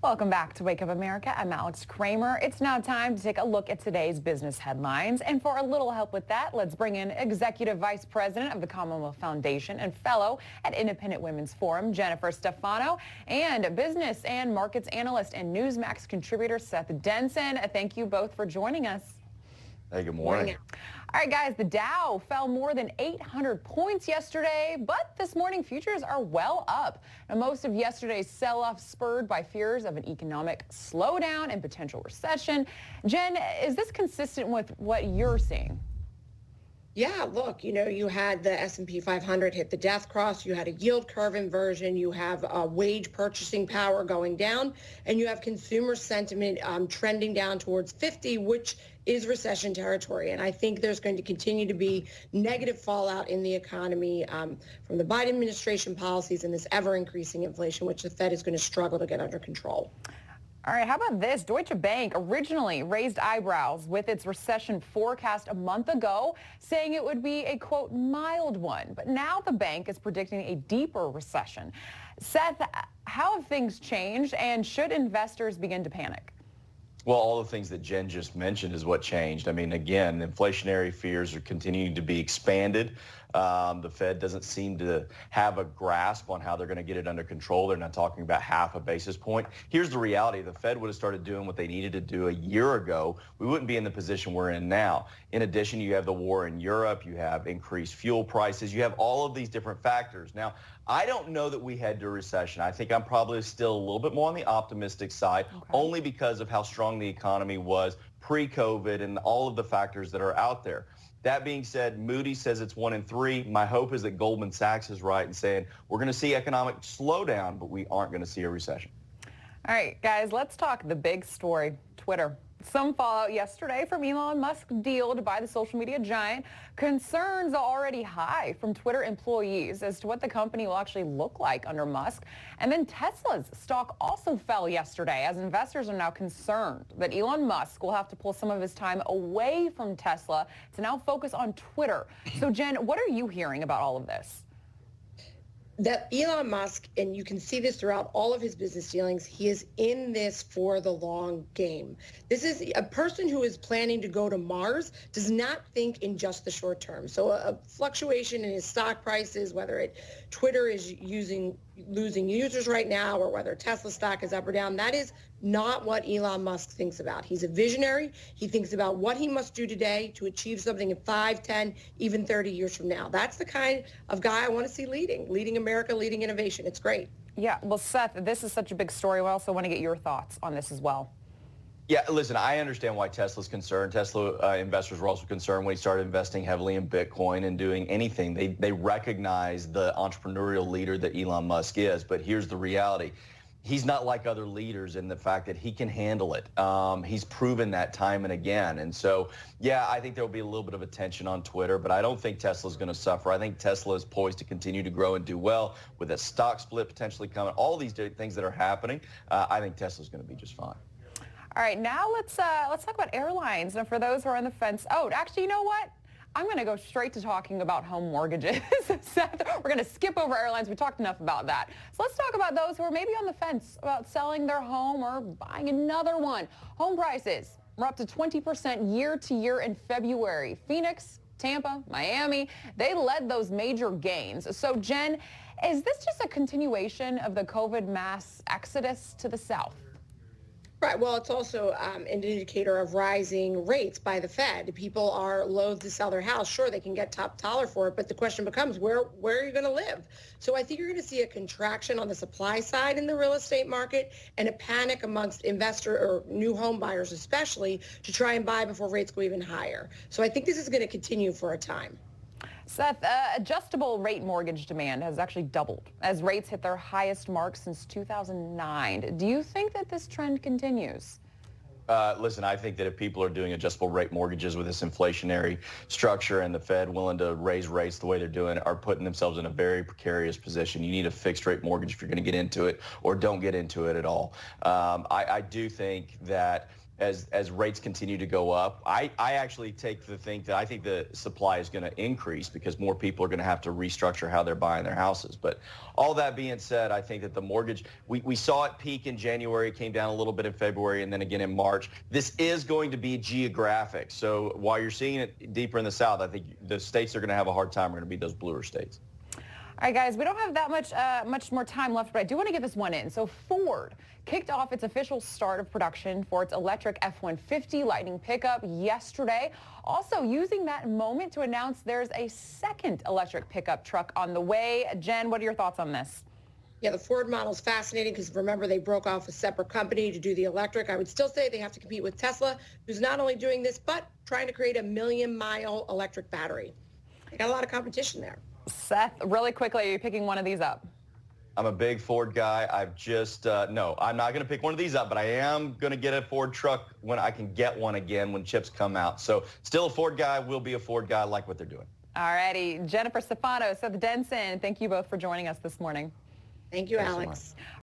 Welcome back to Wake Up America. I'm Alex Kraemer. It's now time to take a look at today's business headlines. And for a little help with that, let's bring in Executive Vice President of the Commonwealth Foundation and Fellow at Independent Women's Forum, Jennifer Stefano, and business and markets analyst and Newsmax contributor, Seth Denson. Thank you both for joining us. Hey, good morning. All right, guys, the Dow fell more than 800 points yesterday, but this morning futures are well up. Now, most of yesterday's sell-off spurred by fears of an economic slowdown and potential recession. Jen, is this consistent with what you're seeing? Yeah, look, you had the S&P 500 hit the death cross. You had a yield curve inversion. You have wage purchasing power going down, and you have consumer sentiment trending down towards 50, which is recession territory. And I think there's going to continue to be negative fallout in the economy from the Biden administration policies and this ever-increasing inflation, which the Fed is going to struggle to get under control. All right, how about this? Deutsche Bank originally raised eyebrows with its recession forecast a month ago, saying it would be a, quote, mild one. But now the bank is predicting a deeper recession. Seth, how have things changed, and should investors begin to panic? Well, all the things that Jen just mentioned is what changed. I mean, again, inflationary fears are continuing to be expanded. The Fed doesn't seem to have a grasp on how they're going to get it under control. They're not talking about half a basis point. Here's the reality. The Fed would have started doing what they needed to do a year ago. We wouldn't be in the position we're in now. In addition, you have the war in Europe. You have increased fuel prices. You have all of these different factors. Now, I don't know that we head to a recession. I think I'm probably still a little bit more on the optimistic side, only because of how strong the economy was pre-COVID and all of the factors that are out there. That being said, Moody's says it's 1 in 3. My hope is that Goldman Sachs is right in saying we're going to see economic slowdown, but we aren't going to see a recession. All right, guys, let's talk the big story, Twitter. Some fallout yesterday from Elon Musk's deal to buy the social media giant. Concerns are already high from Twitter employees as to what the company will actually look like under Musk. And then Tesla's stock also fell yesterday as investors are now concerned that Elon Musk will have to pull some of his time away from Tesla to now focus on Twitter. So, Jen, what are you hearing about all of this? That Elon Musk, and you can see this throughout all of his business dealings, he is in this for the long game. This is a person who is planning to go to Mars, does not think in just the short term. So a fluctuation in his stock prices, whether Twitter is losing users right now or whether Tesla stock is up or down, that is not what Elon Musk thinks about. He's a visionary. He thinks about what he must do today to achieve something in 5, 10, even 30 years from now. That's the kind of guy I want to see leading America, leading innovation. It's great. Yeah, well, Seth, this is such a big story. I also want to get your thoughts on this as well. Yeah, listen, I understand why Tesla's concerned. Tesla investors were also concerned when he started investing heavily in Bitcoin and doing anything. They recognize the entrepreneurial leader that Elon Musk is. But here's the reality. He's not like other leaders in the fact that he can handle it. He's proven that time and again. And so, yeah, I think there'll be a little bit of attention on Twitter, but I don't think Tesla's going to suffer. I think Tesla is poised to continue to grow and do well with a stock split potentially coming. All these things that are happening, I think Tesla's going to be just fine. All right, now let's talk about airlines. And for those who are on the fence, actually, you know what? I'm going to go straight to talking about home mortgages. Seth, we're going to skip over airlines. We talked enough about that. So let's talk about those who are maybe on the fence about selling their home or buying another one. Home prices were up to 20% year to year in February. Phoenix, Tampa, Miami, they led those major gains. So, Jen, is this just a continuation of the COVID mass exodus to the South? Right. Well, it's also an indicator of rising rates by the Fed. People are loath to sell their house. Sure, they can get top dollar for it, but the question becomes, where are you going to live? So I think you're going to see a contraction on the supply side in the real estate market and a panic amongst investor or new home buyers especially to try and buy before rates go even higher. So I think this is going to continue for a time. Seth, adjustable rate mortgage demand has actually doubled as rates hit their highest mark since 2009. Do you think that this trend continues? Listen, I think that if people are doing adjustable rate mortgages with this inflationary structure and the Fed willing to raise rates the way they're doing, are putting themselves in a very precarious position. You need a fixed rate mortgage if you're going to get into it, or don't get into it at all. I do think that as rates continue to go up. I actually think that I think the supply is going to increase because more people are going to have to restructure how they're buying their houses. But all that being said, I think that the mortgage, we saw it peak in January, came down a little bit in February, and then again in March. This is going to be geographic. So while you're seeing it deeper in the South, I think the states that are going to have a hard time are going to be those bluer states. All right, guys, we don't have that much more time left, but I do want to get this one in. So Ford kicked off its official start of production for its electric F-150 Lightning pickup yesterday, also using that moment to announce there's a second electric pickup truck on the way. Jen, what are your thoughts on this? Yeah, the Ford model is fascinating because remember they broke off a separate company to do the electric. I would still say they have to compete with Tesla, who's not only doing this, but trying to create a 1,000,000-mile electric battery. They got a lot of competition there. Seth, really quickly, are you picking one of these up? I'm a big Ford guy. No, I'm not going to pick one of these up, but I am going to get a Ford truck when I can get one again when chips come out. So still a Ford guy, will be a Ford guy, like what they're doing. All righty. Jennifer Stefano, Seth Denson, thank you both for joining us this morning. Thank you, Alex.